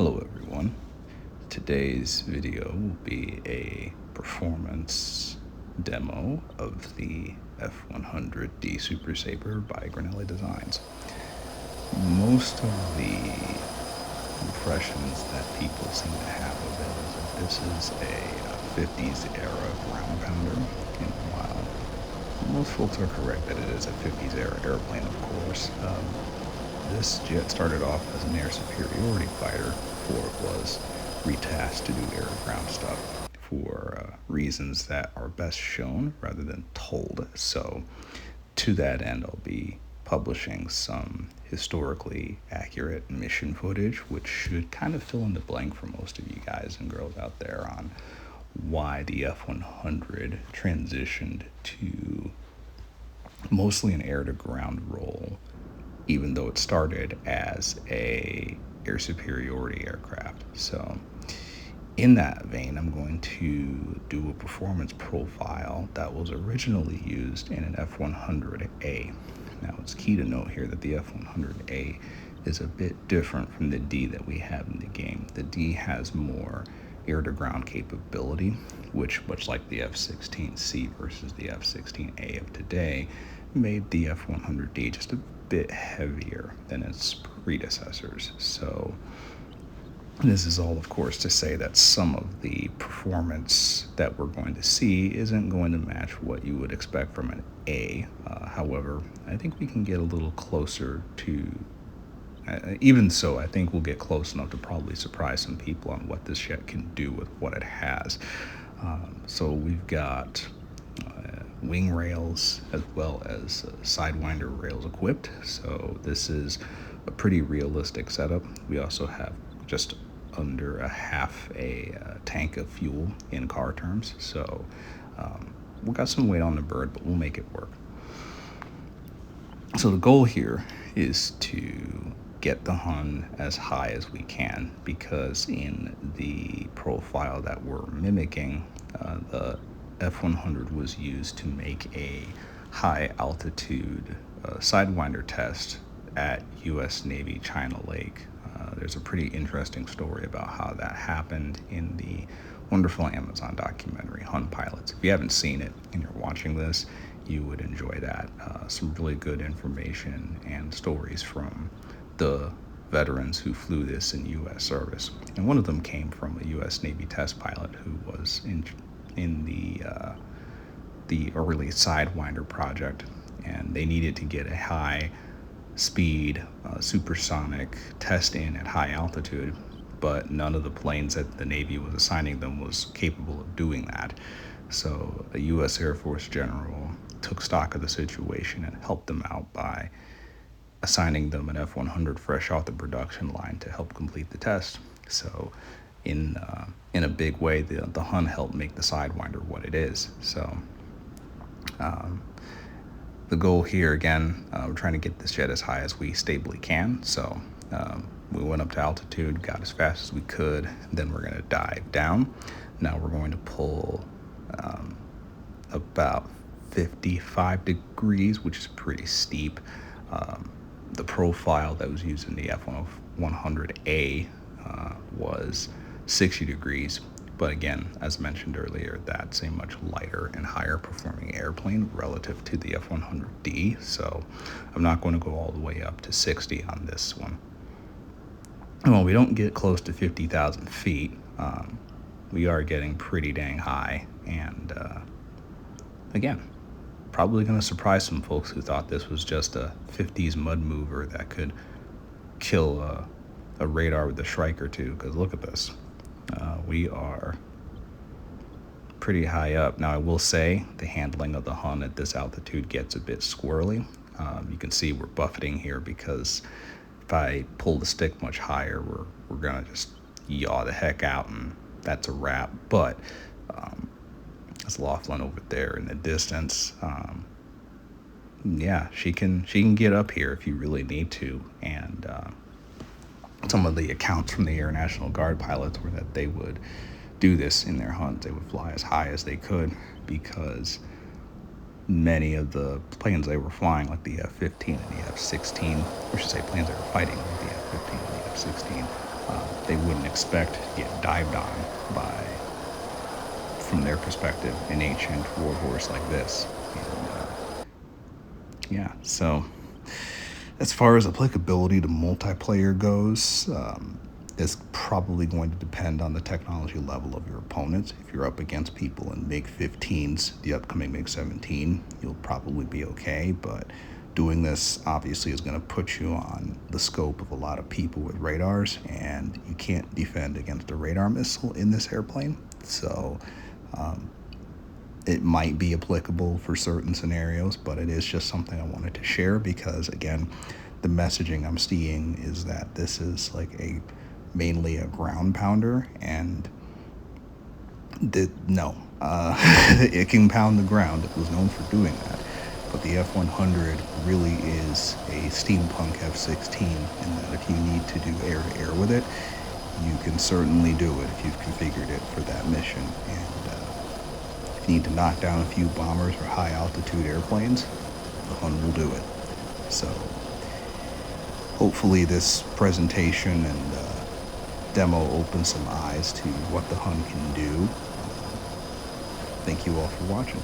Hello everyone. Today's video will be a performance demo of the F-100D Super Sabre by Grinnelli Designs. Most of the impressions that people seem to have of it is that this is a 50s era ground pounder, and while most folks are correct that it is a 50s era airplane, of course, this jet started off as an air superiority fighter before it was retasked to do air-ground stuff for reasons that are best shown rather than told. So to that end, I'll be publishing some historically accurate mission footage, which should kind of fill in the blank for most of you guys and girls out there on why the F-100 transitioned to mostly an air-to-ground role, even though it started as a air superiority aircraft. So in that vein, I'm going to do a performance profile that was originally used in an F-100A. Now, it's key to note here that the F-100A is a bit different from the D that we have in the game. The D has more air-to-ground capability, which, much like the F-16C versus the F-16A of today, made the F-100D just a bit heavier than its predecessors. So this is all, of course, to say that some of the performance that we're going to see isn't going to match what you would expect from an A. However, I think we can get a little closer to, even so, I think we'll get close enough to probably surprise some people on what this jet can do with what it has. So we've got wing rails as well as Sidewinder rails equipped. So this is a pretty realistic setup. We also have just under a half a tank of fuel in car terms. So we've got some weight on the bird, but we'll make it work. So the goal here is to get the Hun as high as we can, because in the profile that we're mimicking, the F-100 was used to make a high altitude Sidewinder test at U.S. Navy China Lake. There's a pretty interesting story about how that happened in the wonderful Amazon documentary, Hun Pilots. If you haven't seen it and you're watching this, you would enjoy that. Some really good information and stories from the veterans who flew this in U.S. service. And one of them came from a U.S. Navy test pilot who was in the early Sidewinder project, and they needed to get a high speed supersonic test in at high altitude, but none of the planes that the Navy was assigning them was capable of doing that. So a U.S. Air Force general took stock of the situation and helped them out by assigning them an F-100 fresh off the production line to help complete the test. So in a big way, the Hun helped make the Sidewinder what it is. So the goal here, again, we're trying to get this jet as high as we stably can. So we went up to altitude, got as fast as we could, then we're going to dive down. Now we're going to pull about 55 degrees, which is pretty steep. The profile that was used in the F-100A was 60 degrees. But again, as mentioned earlier, that's a much lighter and higher performing airplane relative to the F-100D. So I'm not going to go all the way up to 60 on this one. Well, we don't get close to 50,000 feet. We are getting pretty dang high. And again, probably going to surprise some folks who thought this was just a 50s mud mover that could kill a radar with a shrike or two, because look at this. We are pretty high up. Now, I will say the handling of the Hun at this altitude gets a bit squirrely. You can see we're buffeting here because if I pull the stick much higher, we're going to just yaw the heck out, and that's a wrap. But that's Laughlin over there in the distance. Yeah, she can get up here if you really need to. And some of the accounts from the Air National Guard pilots were that they would do this in their Huns. They would fly as high as they could, because many of the planes they were flying, like the F-15 and the F-16, or I should say planes they were fighting, like the F-15 and the F-16, They wouldn't expect to get dived on by, from their perspective, an ancient warhorse like this. And yeah, so as far as applicability to multiplayer goes, it's probably going to depend on the technology level of your opponents. If you're up against people in MiG-15s, the upcoming MiG-17, you'll probably be okay, but doing this obviously is going to put you on the scope of a lot of people with radars, and you can't defend against a radar missile in this airplane. So it might be applicable for certain scenarios, but it is just something I wanted to share because, again, the messaging I'm seeing is that this is like mainly a ground pounder, and no, it can pound the ground. It was known for doing that. But the F-100 really is a steampunk F-16 in that if you need to do air-to-air with it, you can certainly do it if you've configured it for that mission. And if you need to knock down a few bombers or high-altitude airplanes, the Hun will do it. So hopefully this presentation and demo opens some eyes to what the Hun can do. Thank you all for watching.